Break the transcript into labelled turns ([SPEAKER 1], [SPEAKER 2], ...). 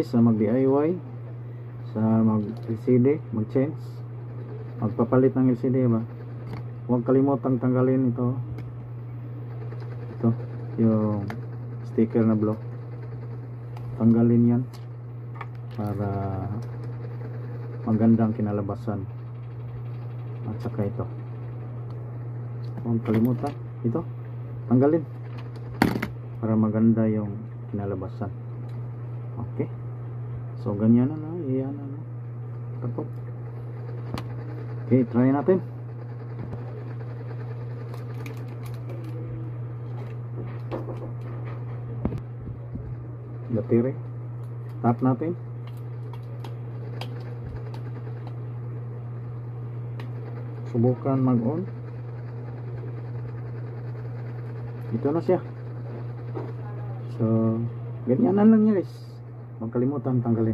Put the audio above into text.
[SPEAKER 1] guys sa mag DIY, sa mag LCD, mag change, magpapalit ng LCD ba, huwag kalimutang tanggalin ito yung sticker na block. Tanggalin yan para magandang kinalabasan. At saka ito, huwag kalimutan ito, tanggalin para maganda yung kinalabasan. Okay, so ganyan na, iyan na. Tapos okay, try natin. Battery, tap natin. Subukan mag-on. Ito na siya. So ganyan na lang guys, huwag kalimutan tanggalin.